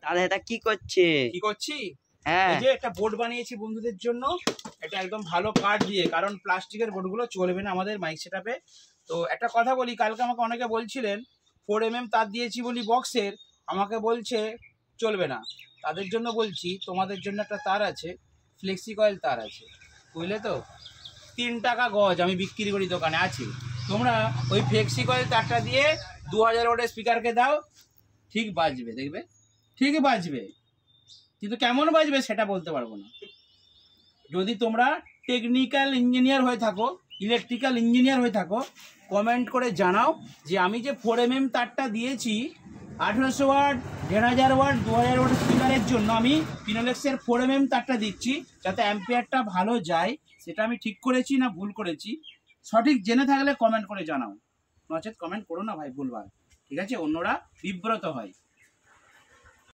দাদা এটা কি করছে? কি করছি? হ্যাঁ, এই যে একটা বোর্ড বানিয়েছি বন্ধুদের জন্য। এটা একদম ভালো কাঠ দিয়ে, কারণ প্লাস্টিকের বোর্ডগুলো চলবে না আমাদের মাইক সেটআপে। তো একটা কথা বলি, কালকে আমাকে অনেকে বলছিলেন 4mm তার দিয়েছি বলি বক্সের, আমাকে বলছে চলবে না। তাদের জন্য বলছি, তোমাদের জন্য একটা তার আছে, ফ্লেক্সি কয়েল তার আছে, বুঝলে তো? 3 টাকা গজ আমি বিক্রি করি, দোকানে আছে। তোমরা ওই ফ্লেক্সি কয়েল তারটা দিয়ে 2000 ওয়াটের স্পিকারকে দাও, ঠিক বাজবে, দেখবে ঠিক বাজবে। কিন্তু কেমন বাজবে সেটা বলতে পারবো না। যদি তোমরা টেকনিক্যাল ইঞ্জিনিয়ার হয়ে থাকো, ইলেকট্রিক্যাল ইঞ্জিনিয়ার হয়ে থাকো, কমেন্ট করে জানাও যে আমি যে 4mm তারটা দিয়েছি 1800 ওয়াট, 1500 ওয়াট, 2000 ওয়াট স্পিকারের জন্য আমি ফিনোলেক্সের 4mm তারটা দিচ্ছি যাতে অ্যাম্পিয়ারটা ভালো যায়, সেটা আমি ঠিক করেছি না ভুল করেছি। সঠিক জেনে থাকলে কমেন্ট করে জানাও, নচেত কমেন্ট করো না ভাই, ভুলভাল। ঠিক আছে, অন্যরা বিব্রত হয়।